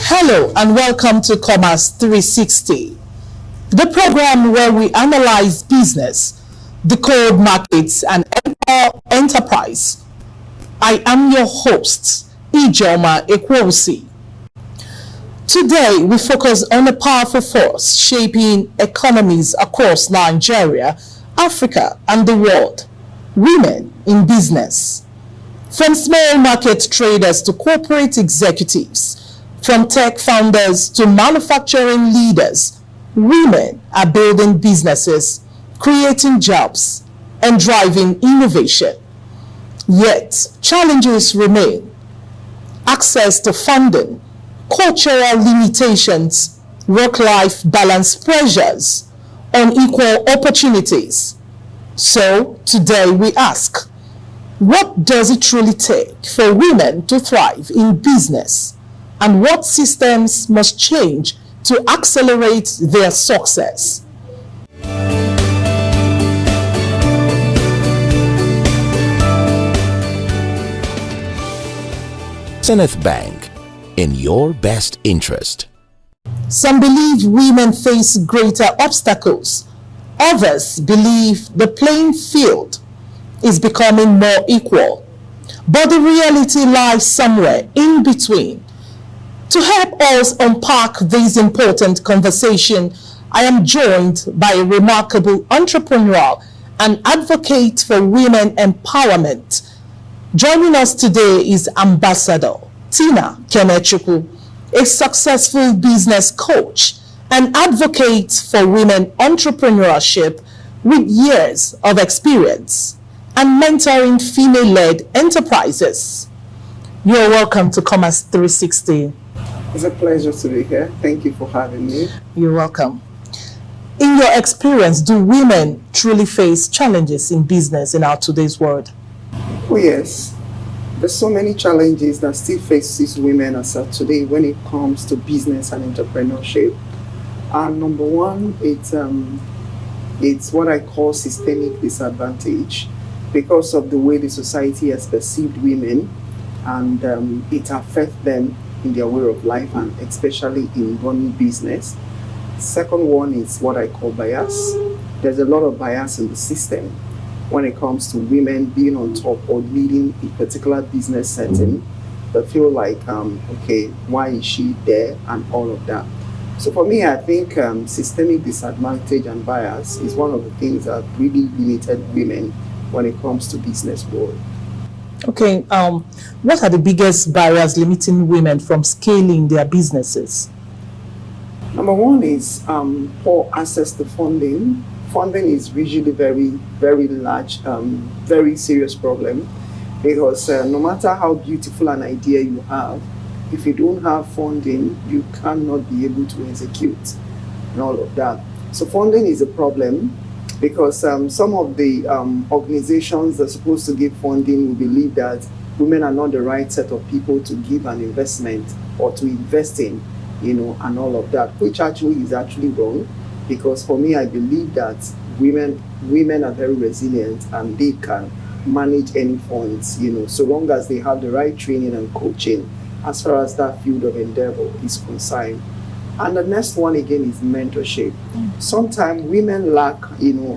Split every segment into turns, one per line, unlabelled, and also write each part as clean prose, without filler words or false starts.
Hello and welcome to Commerce 360, the program where we analyze business, decode markets, and empower enterprise. I am your host, Ijoma Ekwosi. Today, we focus on a powerful force shaping economies across Nigeria, Africa, and the world: women in business. From small market traders to corporate executives, from tech founders to manufacturing leaders, women are building businesses, creating jobs, and driving innovation. Yet, challenges remain: access to funding, cultural limitations, work-life balance pressures, unequal opportunities. So, today we ask, what does it truly take for women to thrive in business? And what systems must change to accelerate their success?
Zenith Bank, in your best interest.
Some believe women face greater obstacles. Others believe the playing field is becoming more equal. But the reality lies somewhere in between. To help us unpack this important conversation, I am joined by a remarkable entrepreneur and advocate for women empowerment. Joining us today is Ambassador Tina Kenechukwu, a successful business coach and advocate for women entrepreneurship with years of experience and mentoring female-led enterprises. You're welcome to Commerce 360.
It's a pleasure to be here. Thank you for having me.
You're welcome. In your experience, do women truly face challenges in business in our today's world?
Oh yes. There's so many challenges that still faces women as of today when it comes to business and entrepreneurship. And number one, it's what I call systemic disadvantage because of the way the society has perceived women, and it affects them in their way of life and especially in running business. Second one is what I call bias. There's a lot of bias in the system when it comes to women being on top or leading a particular business setting. They feel like, okay, why is she there, and all of that. So for me, I think systemic disadvantage and bias is one of the things that really limited women when it comes to business world.
Okay, what are the biggest barriers limiting women from scaling their businesses?
Number one is poor access to funding. Funding is usually very, very large, very serious problem, because no matter how beautiful an idea you have, if you don't have funding, you cannot be able to execute and all of that. So funding is a problem, because some of the organizations that are supposed to give funding will believe that women are not the right set of people to give an investment or to invest in, and all of that, which actually is actually wrong. Because for me, I believe that women are very resilient and they can manage any funds, so long as they have the right training and coaching as far as that field of endeavor is concerned. And the next one again is mentorship. Sometimes women lack,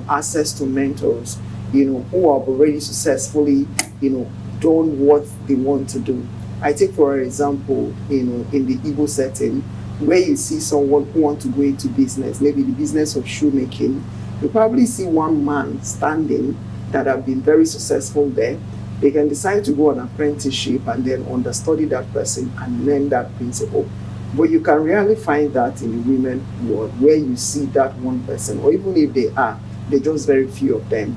access to mentors, who have already successfully, done what they want to do. I take for example, in the Igbo setting, where you see someone who wants to go into business, maybe the business of shoemaking, you probably see one man standing that have been very successful there. They can decide to go on apprenticeship and then understudy that person and learn that principle. But you can rarely find that in the women world, where you see that one person, or even if they are, they're just very few of them.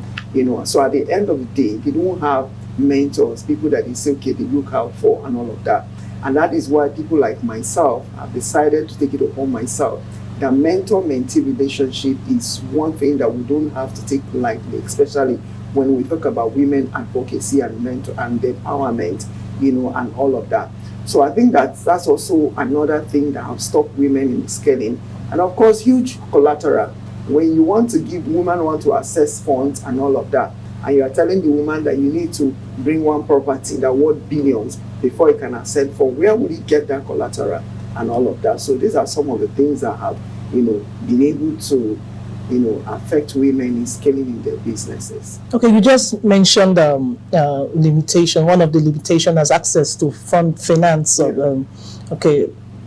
So at the end of the day, they don't have mentors, people that they say, okay, they look out for and all of that. And that is why people like myself have decided to take it upon myself. The mentor-mentee relationship is one thing that we don't have to take lightly, especially when we talk about women advocacy and mentor and empowerment, and all of that. So I think that's also another thing that have stopped women in scaling. And of course, huge collateral. When you want to give women want to access funds and all of that, and you are telling the woman that you need to bring one property that worth billions before you can accept for, where would you get that collateral? and all of that. So these are some of the things that have, been able to, affect women in scaling in their businesses.
Okay, you just mentioned limitation. One of the limitation is access to fund finance of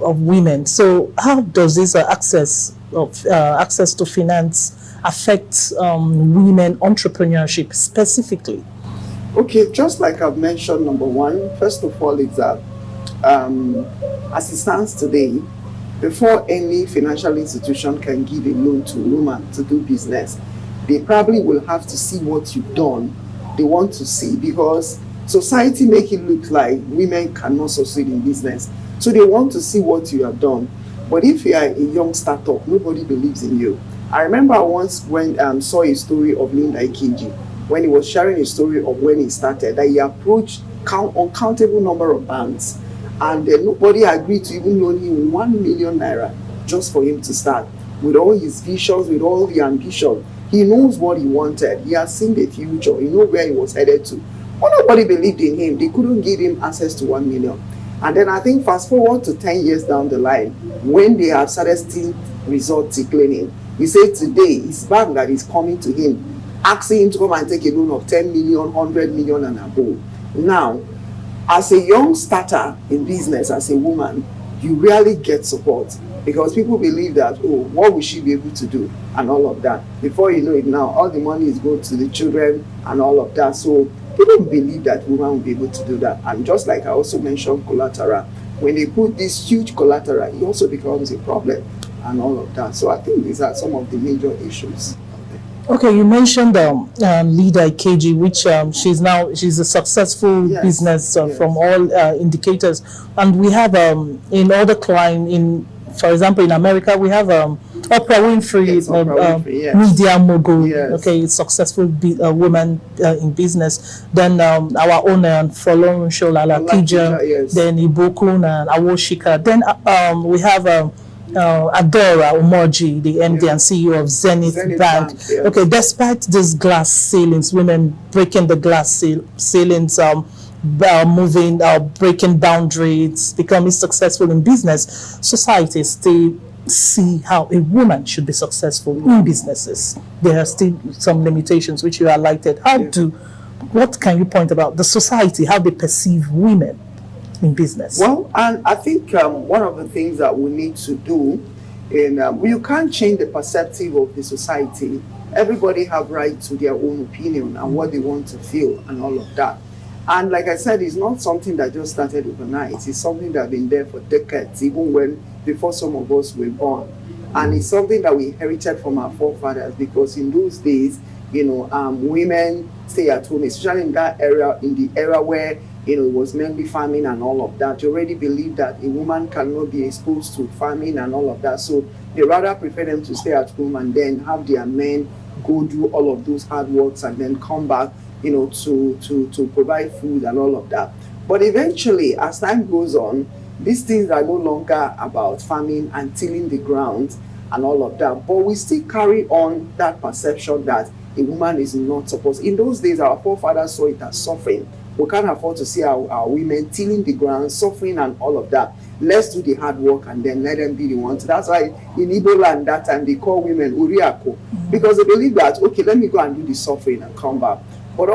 of women. So how does this access to finance affect women entrepreneurship specifically?
Okay, just like I've mentioned, number one, first of all, is that as it stands today, before any financial institution can give a loan to a woman to do business, they probably will have to see what you've done. They want to see, because society make it look like women cannot succeed in business. So they want to see what you have done. But if you are a young startup, nobody believes in you. I remember once when saw a story of Linda Ikeji, when he was sharing a story of when he started, that he approached uncountable number of banks, and nobody agreed to even loan him 1 million naira just for him to start. With all his visions, with all the ambition, he knows what he wanted. He has seen the future. He knows where he was headed to. But nobody believed in him. They couldn't give him access to 1 million. And then I think fast forward to 10 years down the line, when they have started seeing results declining, he said today his bank that is coming to him, asking him to come and take a loan of 10 million, 100 million and above. Now, as a young starter in business, as a woman, you rarely get support, because people believe that, oh, what will she be able to do and all of that. Before you know it now, all the money is going to the children and all of that. So people believe that women will be able to do that. And just like I also mentioned collateral, when they put this huge collateral, it also becomes a problem and all of that. So I think these are some of the major issues.
Okay, you mentioned Linda Ikeji, which she's a successful business from all indicators, and we have in other clients, for example, in America we have Oprah Winfrey, media mogul.
Yes.
Okay, successful woman in business. Then our own Folorun Shola Lakija, then Ibokun and Awoshika. Then we have Adora Umoji, the MD and CEO of Zenith Bank.
Yes.
Okay, despite these glass ceilings, women breaking the glass ceilings, moving, breaking boundaries, becoming successful in business, society still see how a woman should be successful in businesses. There are still some limitations which you highlighted. What can you point about the society, how they perceive women in business?
Well, and I think one of the things that we need to do, you can't change the perspective of the society. Everybody have right to their own opinion and what they want to feel and all of that. And like I said, it's not something that just started overnight. It's something that has been there for decades, even before some of us were born. And it's something that we inherited from our forefathers, because in those days, women stay at home, especially in that area, in the era where it was mainly farming and all of that. You already believe that a woman cannot be exposed to farming and all of that. So they rather prefer them to stay at home and then have their men go do all of those hard works and then come back, to provide food and all of that. But eventually, as time goes on, these things are no longer about farming and tilling the ground and all of that. But we still carry on that perception that a woman is not supposed. In those days, our forefathers saw it as suffering. We can't afford to see our women tilling the ground, suffering and all of that. Let's do the hard work and then let them be the ones. That's why in Igbo land that time they call women Uriako, because they believe that, okay, let me go and do the suffering and come back. But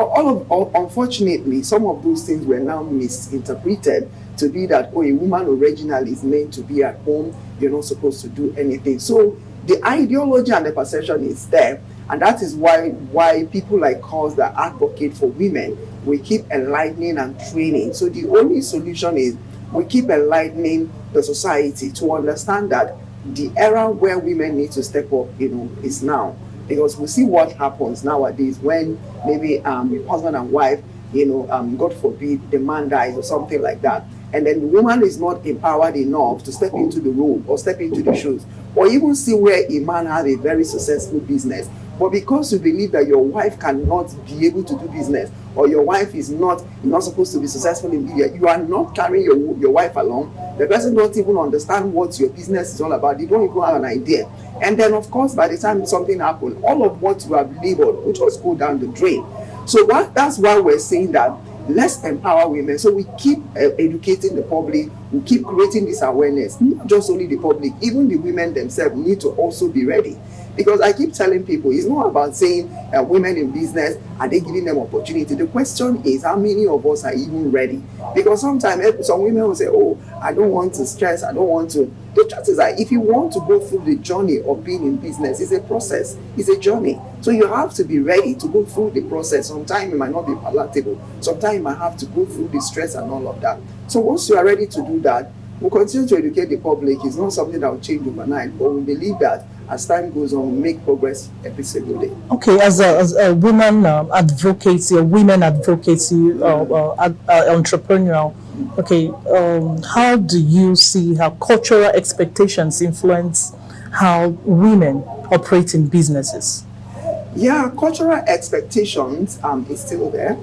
unfortunately, some of those things were now misinterpreted to be that, a woman originally is meant to be at home, you're not supposed to do anything. So the ideology and the perception is there, and that is why people like us that advocate for women, we keep enlightening and training. So the only solution is we keep enlightening the society to understand that the era where women need to step up, is now. Because we see what happens nowadays when maybe husband and wife, God forbid, the man dies or something like that. And then the woman is not empowered enough to step into the role or step into the shoes. Or even see where a man has a very successful business. But because you believe that your wife cannot be able to do business, or your wife is not supposed to be successful in media, you are not carrying your wife along. The person don't even understand what your business is all about. They don't even have an idea. And then, of course, by the time something happens, all of what you have labored will just go down the drain. So that's why we're saying that let's empower women. So we keep educating the public we keep creating this awareness. Not just only the public, even the women themselves need to also be ready. Because I keep telling people, it's not about saying women in business, are they giving them opportunity? The question is, how many of us are even ready? Because sometimes some women will say, oh, I don't want to stress, I don't want to. The truth is that if you want to go through the journey of being in business, it's a process, it's a journey. So you have to be ready to go through the process. Sometimes it might not be palatable. Sometimes you might have to go through the stress and all of that. So once you are ready to do that, we'll continue to educate the public. It's not something that will change overnight, but we believe that as time goes on, we make progress every single day.
Okay, as a woman advocacy, a women advocacy entrepreneur, okay, how do you see how cultural expectations influence how women operate in businesses?
Yeah, cultural expectations is still there.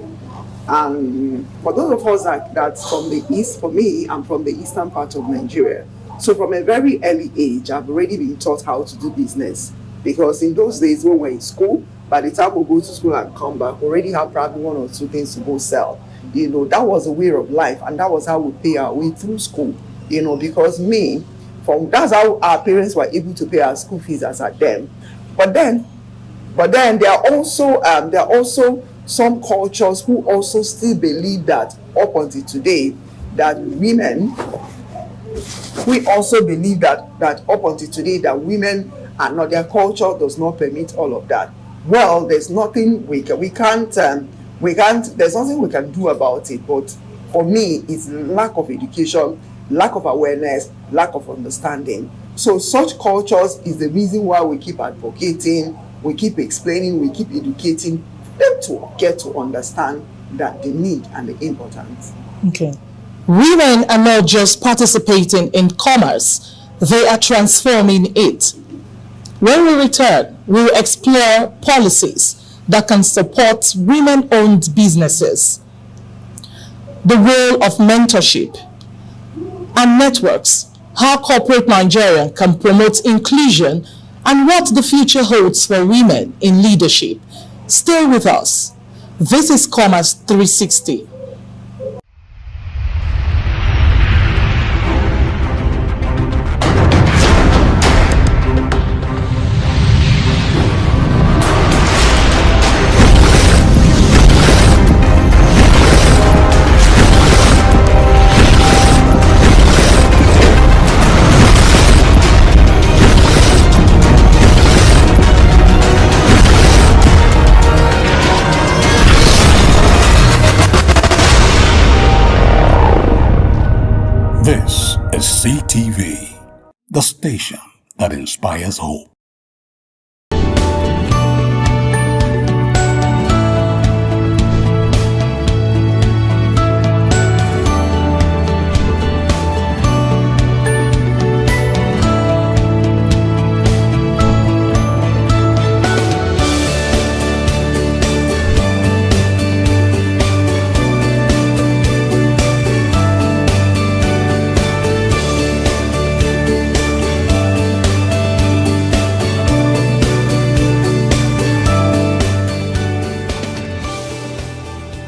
And for those of us that's from the East, for me, I'm from the eastern part of Nigeria. So from a very early age, I've already been taught how to do business. Because in those days when we're in school, by the time we go to school and come back, we already have probably one or two things to go sell. You know, that was a way of life, and that was how we pay our way through school. You know, because that's how our parents were able to pay our school fees as at them. But then there are also some cultures who also still believe that up until today, that women, we also believe that up until today that women are not, their culture does not permit all of that. Well, there's nothing there's nothing we can do about it. But for me, it's lack of education, lack of awareness, lack of understanding. So such cultures is the reason why we keep advocating, we keep explaining, we keep educating them to get to understand that the need and the importance.
Okay. Women are not just participating in commerce, they are transforming it. When we return, we will explore policies that can support women-owned businesses, the role of mentorship and networks, how corporate Nigeria can promote inclusion, and what the future holds for women in leadership. Stay with us. This is Commerce 360.
This is CTV, the station that inspires hope.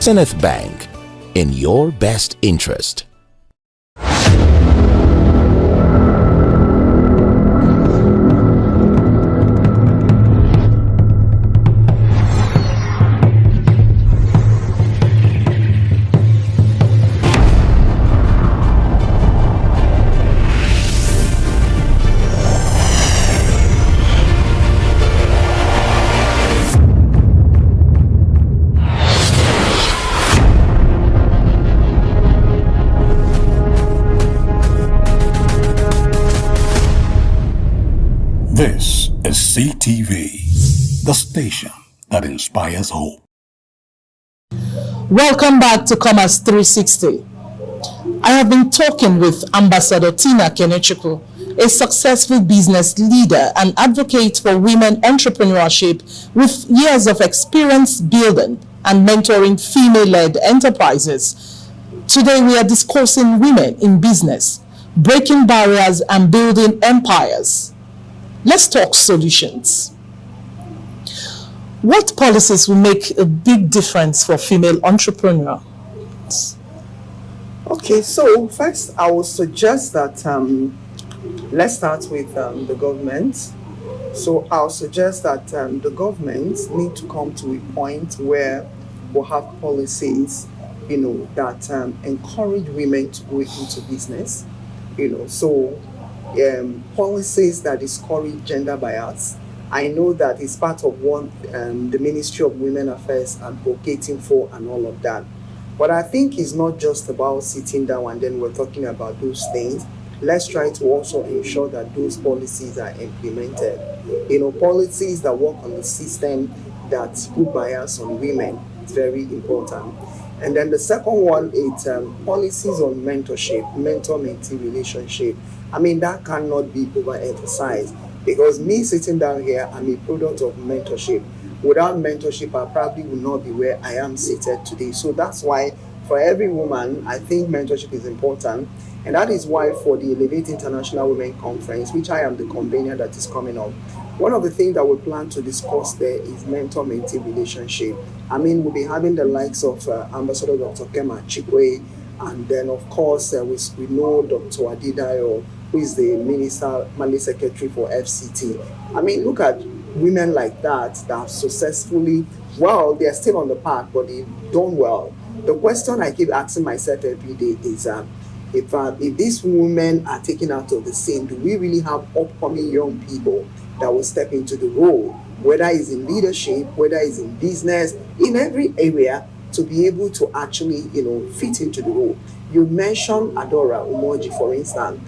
Zenith Bank, in your best interest.
This is CTV, the station that inspires hope.
Welcome back to Commerce 360. I have been talking with Ambassador Tina Kenechukwu, a successful business leader and advocate for women entrepreneurship with years of experience building and mentoring female-led enterprises. Today we are discussing women in business, breaking barriers and building empires. Let's talk solutions. What policies will make a big difference for female entrepreneurs?
Okay, so first I would suggest that let's start with the government. So I'll suggest that the government need to come to a point where we'll have policies, that encourage women to go into business. So policies that discourage gender bias. I know that it's part of what the Ministry of Women Affairs advocating for and all of that. But I think it's not just about sitting down and then we're talking about those things. Let's try to also ensure that those policies are implemented. Policies that work on the system that put bias on women. It's very important. And then the second one is policies on mentorship, mentor-mentee relationship. I mean, that cannot be overemphasized because me sitting down here, I'm a product of mentorship. Without mentorship, I probably would not be where I am seated today. So that's why for every woman, I think mentorship is important. And that is why for the Elevate International Women Conference, which I am the convener that is coming up, one of the things that we plan to discuss there is mentor-mentee relationship. I mean, we'll be having the likes of Ambassador Dr. Kema Chikwe, and then of course we know Dr. Adidayo, who is the Minister, Mali Secretary for FCT. I mean, look at women like that have successfully, well, they're still on the path, but they've done well. The question I keep asking myself every day is, if these women are taken out of the scene, do we really have upcoming young people that will step into the role, whether it's in leadership, whether it's in business, in every area, to be able to actually, fit into the role? You mentioned Adora Umoji, for instance.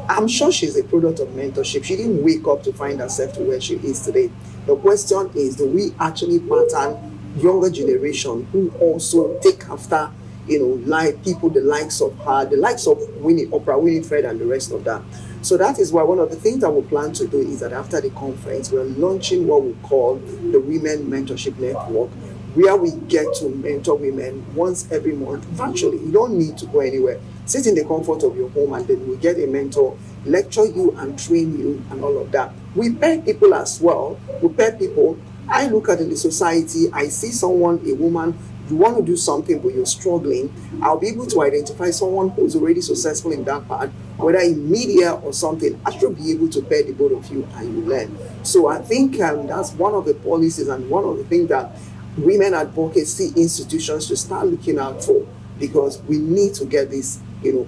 I'm sure she's a product of mentorship. She didn't wake up to find herself to where she is today. The question is, do we actually pattern younger generation who also take after, like people the likes of her, the likes of Oprah Winfrey and the rest of that? So that is why one of the things that we plan to do is that after the conference, we're launching what we call the Women Mentorship Network, where we get to mentor women once every month. Virtually, you don't need to go anywhere. Sit in the comfort of your home and then we get a mentor, lecture you and train you and all of that. We pair people as well. We pair people. I look at in the society, I see someone, a woman, you want to do something but you're struggling. I'll be able to identify someone who's already successful in that part, whether in media or something. I should be able to pair the both of you and you learn. So I think that's one of the policies and one of the things that women advocacy institutions should start looking out for, because we need to get this,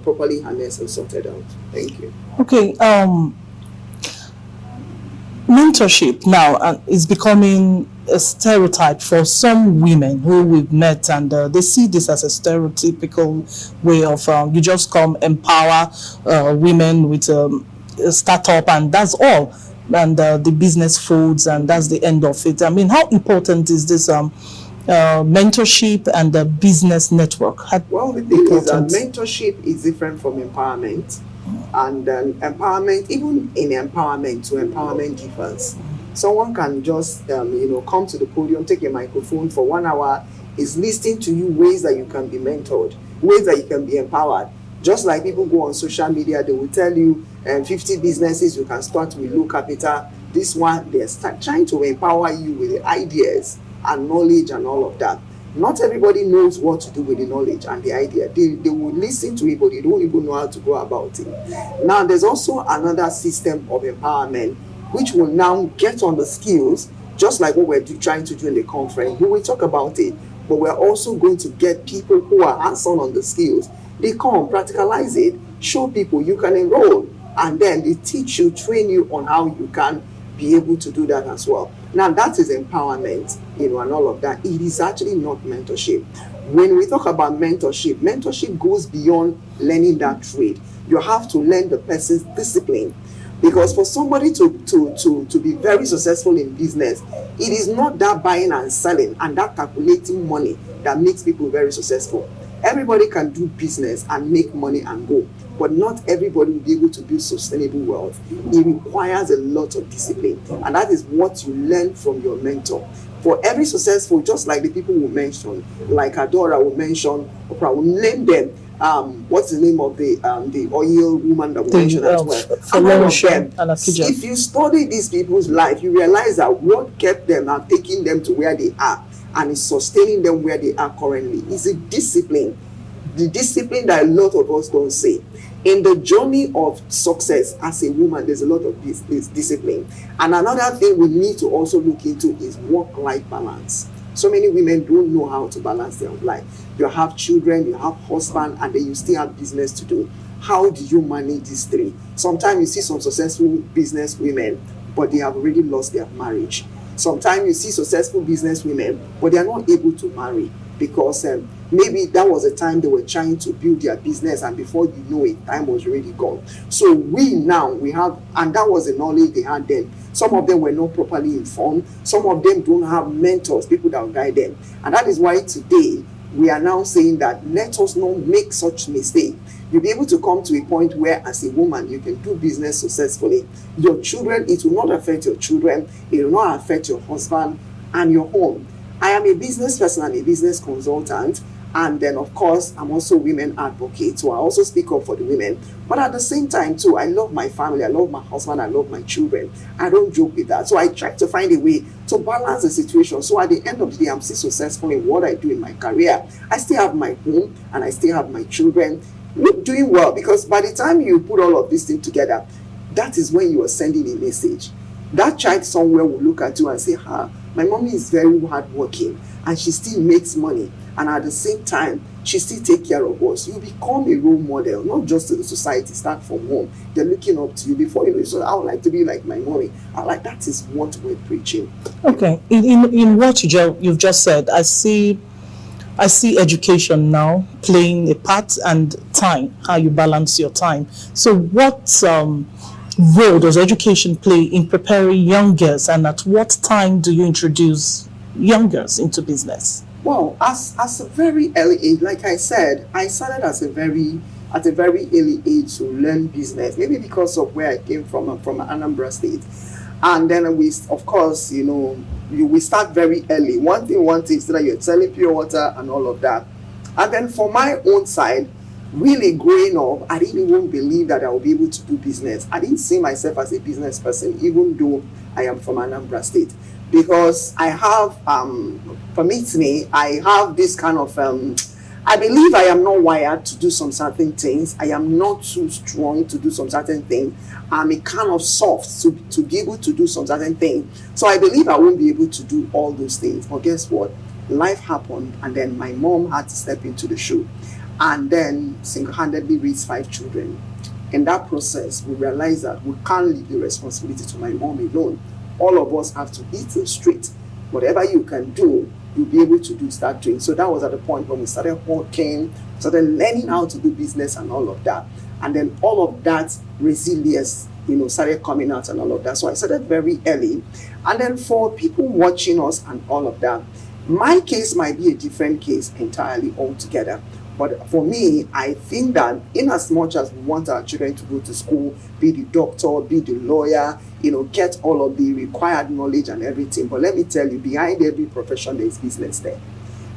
properly harnessed and sorted out. Thank you.
Okay, mentorship now is becoming a stereotype for some women who we've met, and they see this as a stereotypical way of you just come empower women with a startup and that's all, and the business folds and that's the end of it. I mean, how important is this mentorship and the business network?
Well, the thing is that mentorship is different from empowerment, and empowerment, even in empowerment, to empowerment differs. Someone can just come to the podium, take a microphone for 1 hour, is listening to you ways that you can be mentored, ways that you can be empowered. Just like people go on social media, they will tell you 50 businesses you can start with low capital. This one, they're trying to empower you with the ideas and knowledge and all of that. Not everybody knows what to do with the knowledge and the idea. They will listen to it, but they don't even know how to go about it. Now, there's also another system of empowerment, which will now get on the skills, just like what we're trying to do in the conference. We will talk about it, but we're also going to get people who are hands-on on the skills. They come, practicalize it, show people you can enroll, and then they teach you, train you on how you can be able to do that as well. Now, that is empowerment, and all of that. It is actually not mentorship. When we talk about mentorship, mentorship goes beyond learning that trade. You have to learn the person's discipline. Because for somebody to be very successful in business, it is not that buying and selling and that calculating money that makes people very successful. Everybody can do business and make money and go, but not everybody will be able to build sustainable wealth. It requires a lot of discipline, and that is what you learn from your mentor. For every successful, just like the people we mentioned, like Adora will mention, Oprah will name them. What's the name of the oil woman that we mentioned as well? If you study these people's life, you realize that what kept them and taking them to where they are and is sustaining them where they are currently is a discipline. the discipline that a lot of us don't say. In the journey of success as a woman, there's a lot of this discipline. And another thing we need to also look into is work-life balance. So many women don't know how to balance their life. You have children, you have husband, and then you still have business to do. How do you manage these three? Sometimes you see some successful business women, but they have already lost their marriage. Sometimes you see successful business women, but they are not able to marry because maybe that was a time they were trying to build their business, and before you know it, time was already gone. So we have, and that was the knowledge they had then. Some of them were not properly informed. Some of them don't have mentors, people that will guide them. And that is why today we are now saying that let us not make such mistake. You'll be able to come to a point where as a woman you can do business successfully. Your children, it will not affect your children, it will not affect your husband and your home. I am a business person, I'm a business consultant, and then of course I'm also a women advocate, so I also speak up for the women. But at the same time too, I love my family, I love my husband, I love my children. I don't joke with that. So I try to find a way to balance the situation, so at the end of the day I'm still successful in what I do in my career. I still have my home and I still have my children doing well, because by the time you put all of these things together, that is when you are sending a message. That child somewhere will look at you and say, my mommy is very hardworking and she still makes money, and at the same time she still takes care of us. You become a role model, not just to the society. Start from home. They're looking up to you. Before you know, so I would like to be like my mommy. That is what we're preaching.
Okay, in what you've just said, I see education now playing a part, and time, how you balance your time. So what role does education play in preparing young girls, and at what time do you introduce young girls into business?
Well, as a very early age, like I said, I started at a very early age to learn business, maybe because of where I came from Anambra State. And then we, of course, we start very early. One thing is that you're selling pure water and all of that. And then for my own side, really growing up, I didn't even believe that I would be able to do business. I didn't see myself as a business person, even though I am from Anambra State. Because I have, I have this kind of, I believe I am not wired to do some certain things. I am not too strong to do some certain things. I'm a kind of soft to be able to do some certain things. So I believe I won't be able to do all those things. But guess what? Life happened, and then my mom had to step into the show, and then single-handedly raised 5 children. In that process, we realized that we can't leave the responsibility to my mom alone. All of us have to eat the street. Whatever you can do, you'll be able to do, start doing. So that was at the point when we started working, started learning how to do business and all of that. And then all of that resilience, started coming out and all of that. So I started very early. And then for people watching us and all of that, my case might be a different case entirely altogether. But for me, I think that in as much as we want our children to go to school, be the doctor, be the lawyer, get all of the required knowledge and everything. But let me tell you, behind every profession, there is business there.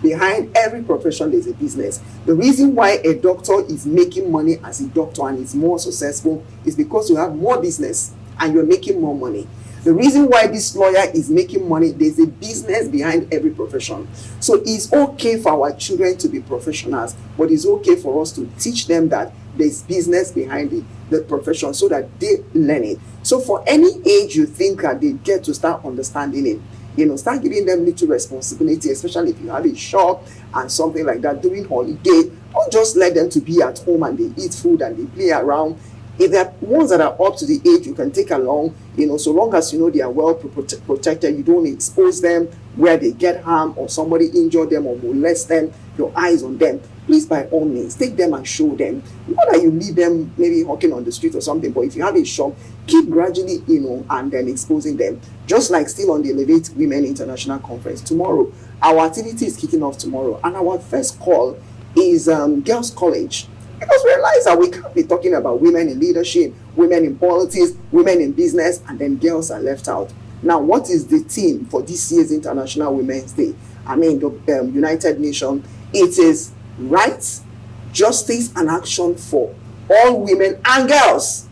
Behind every profession, there's a business. The reason why a doctor is making money as a doctor and is more successful is because you have more business and you're making more money. The reason why this lawyer is making money, there's a business behind every profession. So it's okay for our children to be professionals, but it's okay for us to teach them that there's business behind the profession so that they learn it. So for any age you think that they get to start understanding it, start giving them little responsibility, especially if you have a shop and something like that during holiday. Don't just let them to be at home and they eat food and they play around. If there are ones that are up to the age, you can take along, so long as they are well protected, you don't expose them where they get harm or somebody injure them or molest them, your eyes on them. Please, by all means, take them and show them. Not that you leave them maybe hawking on the street or something, but if you have a shop, keep gradually, and then exposing them. Just like still on the Elevate Women International Conference tomorrow, our activity is kicking off tomorrow, and our first call is Girls College. Because we realize that we can't be talking about women in leadership, women in politics, women in business, and then girls are left out. Now, what is the theme for this year's International Women's Day? The United Nations. It is rights, justice, and action for all women and girls.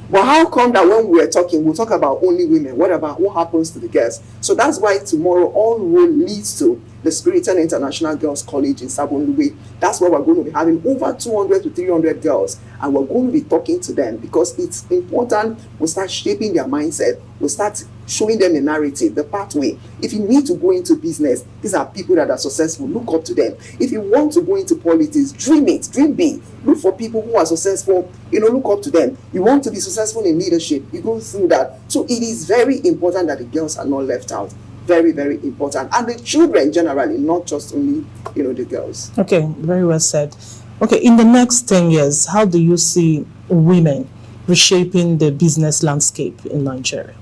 But how come that when we're talking, we'll talk about only women? What happens to the girls? So that's why tomorrow all road leads to the Spiriton International Girls College in Sabonluwe. That's where we're going to be having over 200 to 300 girls, and we're going to be talking to them because it's important we start shaping their mindset. We start showing them the narrative, the pathway. If you need to go into business, these are people that are successful. Look up to them. If you want to go into politics, dream it, dream big. Look for people who are successful, look up to them. You want to be successful in leadership, you go through that. So it is very important that the girls are not left out. Very, very important. And the children generally, not just only, the girls.
Okay, very well said. Okay, in the next 10 years, how do you see women reshaping the business landscape in Nigeria?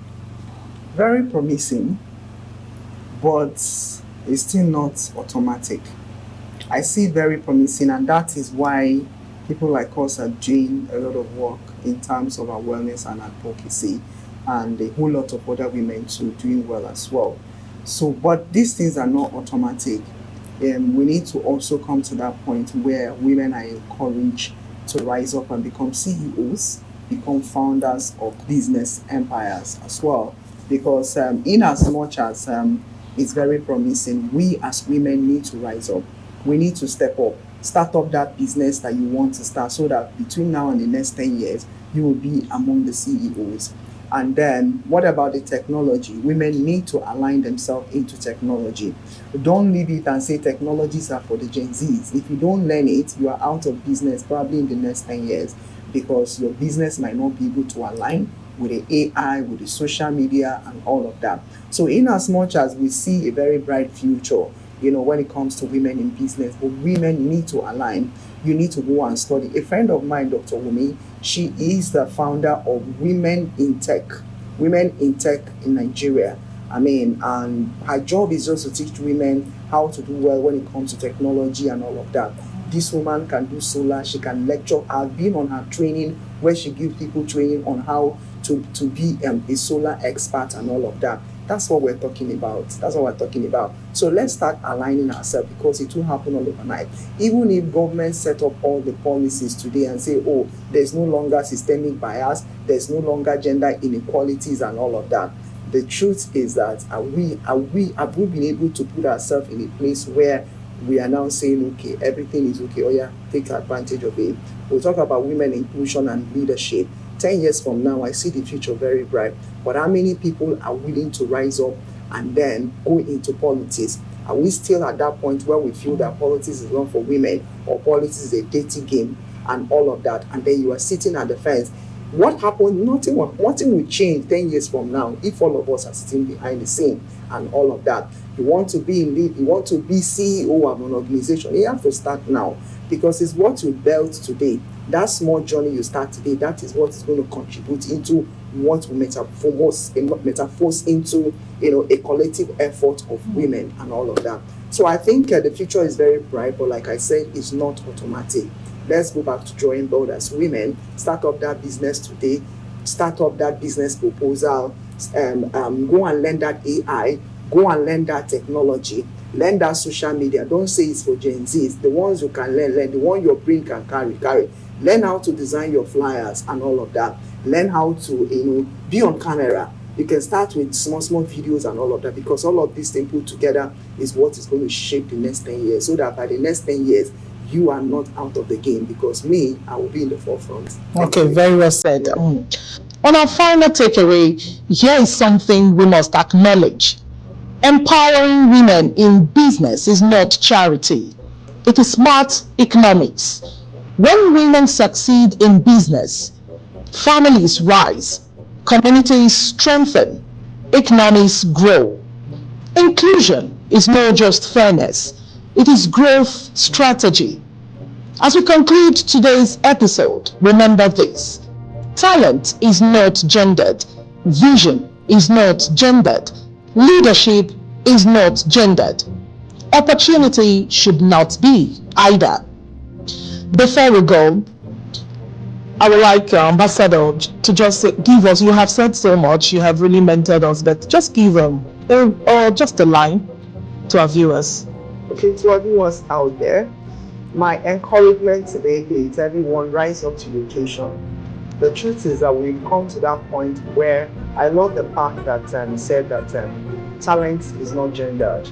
Very promising, but it's still not automatic. I see very promising, and that is why people like us are doing a lot of work in terms of awareness and advocacy, and a whole lot of other women too doing well as well. So, but these things are not automatic. We need to also come to that point where women are encouraged to rise up and become CEOs, become founders of business empires as well. Because in as much as it's very promising, we as women need to rise up. We need to step up, start up that business that you want to start, so that between now and the next 10 years, you will be among the CEOs. And then what about the technology? Women need to align themselves into technology. Don't leave it and say technologies are for the Gen Zs. If you don't learn it, you are out of business probably in the next 10 years because your business might not be able to align with the AI, with the social media and all of that. So in as much as we see a very bright future, when it comes to women in business, but women need to align. You need to go and study. A friend of mine, Dr. Wumi, she is the founder of Women in Tech in Nigeria. And her job is just to teach women how to do well when it comes to technology and all of that. This woman can do solar, she can lecture. I've been on her training where she gives people training on how to be a solar expert and all of that. That's what we're talking about. So let's start aligning ourselves, because it will happen all overnight. Even if government set up all the policies today and say, oh, there's no longer systemic bias, there's no longer gender inequalities and all of that. The truth is that have we been able to put ourselves in a place where we are now saying, okay, everything is okay, oh yeah, take advantage of it. We'll talk about women inclusion and leadership. 10 years from now, I see the future very bright. But how many people are willing to rise up and then go into politics? Are we still at that point where we feel that politics is not for women, or politics is a dirty game and all of that? And then you are sitting at the fence. What happened? Nothing will change 10 years from now if all of us are sitting behind the scene and all of that. You want to be in lead, you want to be CEO of an organization, you have to start now, because it's what you built today. That small journey you start today, that is what is going to contribute into what will metamorphose into a collective effort of women and all of that. So I think the future is very bright, but like I said, it's not automatic. Let's go back to drawing board as women, start up that business today, start up that business proposal, go and learn that AI, go and learn that technology, learn that social media. Don't say it's for Gen Zs. The ones you can learn, the one your brain can carry. Learn how to design your flyers and all of that. Learn how to, be on camera. You can start with small videos and all of that, because all of these things put together is what is going to shape the next 10 years, so that by the next 10 years, you are not out of the game, because I will be in the forefront.
Okay, very well said. On our final takeaway, here is something we must acknowledge. Empowering women in business is not charity. It is smart economics. When women succeed in business, families rise, communities strengthen, economies grow. Inclusion is not just fairness, it is growth strategy. As we conclude today's episode, remember this: talent is not gendered, vision is not gendered, leadership is not gendered, opportunity should not be either. Before we go, I would like Ambassador to just give us, you have said so much, you have really mentored us, but just give just a line to our viewers.
Okay, to everyone out there, my encouragement today is everyone rise up to the occasion. The truth is that we've come to that point where I love the part that said that talent is not gendered.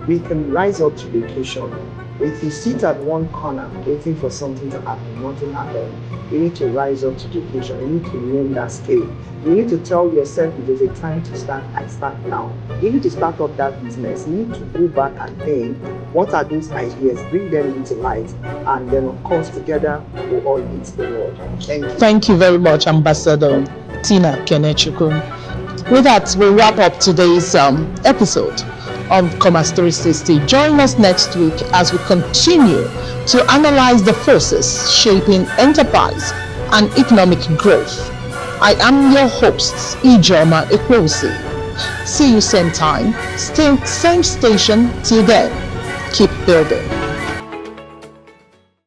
we can rise up to the occasion. If you sit at one corner waiting for something to happen, nothing happens, you need to rise up to the occasion. You need to name that scale. You need to tell yourself it is a time to start and start now. You need to start up that business. You need to go back and think, what are those ideas? Bring them into light. And then, of course, together we'll all eat the world. Thank you.
Thank you very much, Ambassador Tina Kenechukwu. With that, we wrap up today's episode of Commerce 360. Join us next week as we continue to analyze the forces shaping enterprise and economic growth. I am your host, Ijoma Ekwosi. See you same time, same station. Till then, keep building.